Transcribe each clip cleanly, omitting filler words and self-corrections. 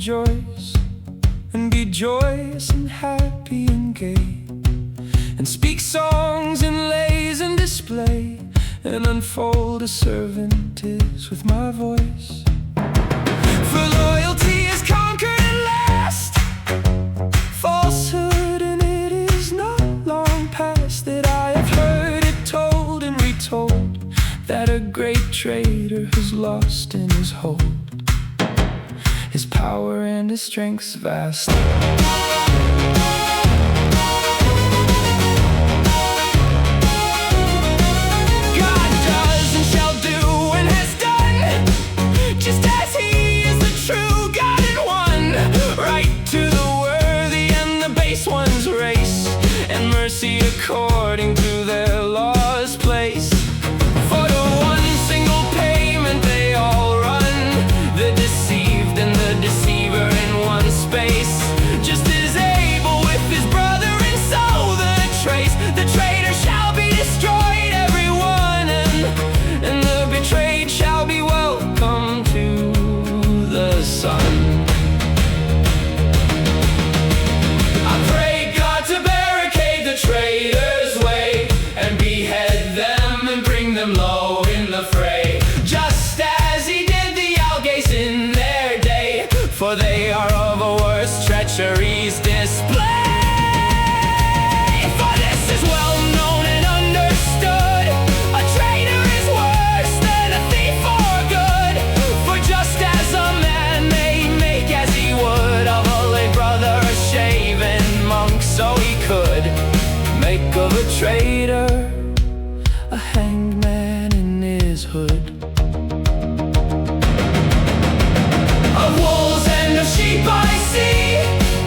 rejoice and be joyous and happy and gay, and speak songs and lays and display, and unfold a servant is with my voice. For loyalty is conquered at last, falsehood, and it is not long past that I have heard it told and retold, that a great traitor has lost in his hold his power and his strength's vast. God does and shall do and has done, just as he is the true God and one. Right to the worthy and the base one's race, and mercy according to their laws place. For to one single payment they all run, the deceived and the deceiver in one space. Just as Abel with his brother, and so the traitor shall be destroyed, everyone, and the betrayed shall be welcome to the Son. I pray God to barricade the traitor's way, and behead them and bring them low in the fray, just as he did the Algates in their day, for they are of a worse treachery's display. For this is well known and understood, a traitor is worse than a thief or good. For just as a man may make as he would of a lay brother a shaven monk, so he could make of a traitor a hanged man in his hood. Of wolves and of sheep I see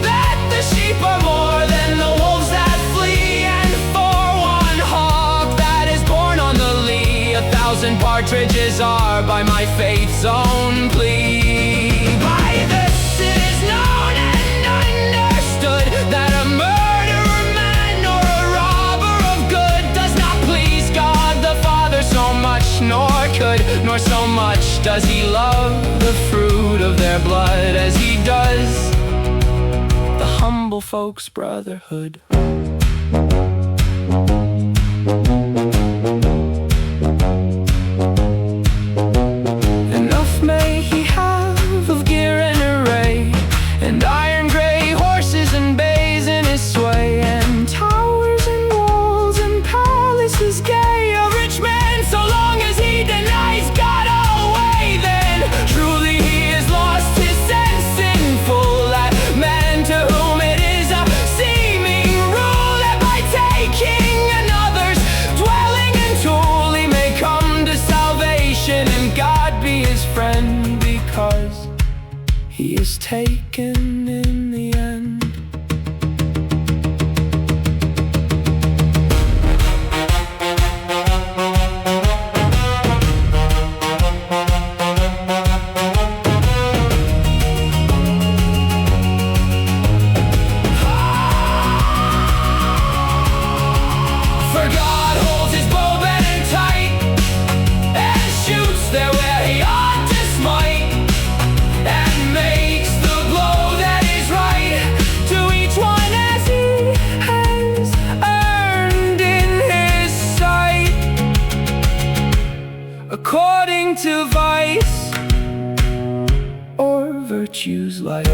that the sheep are more than the wolves that flee, and for one hawk that is born on the lea, 1,000 partridges are by my faith's own plea. By this it is known and understood, that a murderer man or a robber of good does not please God the Father so much, nor so much does he love the fruit of their blood as he does the humble folks' brotherhood. Enough may he have of gear and array, and iron gray horses and bays in his sway, and towers and walls and palaces gay. A rich man, so long as he denies God away, then truly he has lost his sense in full. That man to whom it is a seeming rule, that by taking another's dwelling and tool, he may come to salvation and God be his friend, because he is taken in the end. For God holds his bow bent tight, and shoots there where he ought to smite, and makes the blow that is right to each one as he has earned in his sight, according to vice or virtue's light.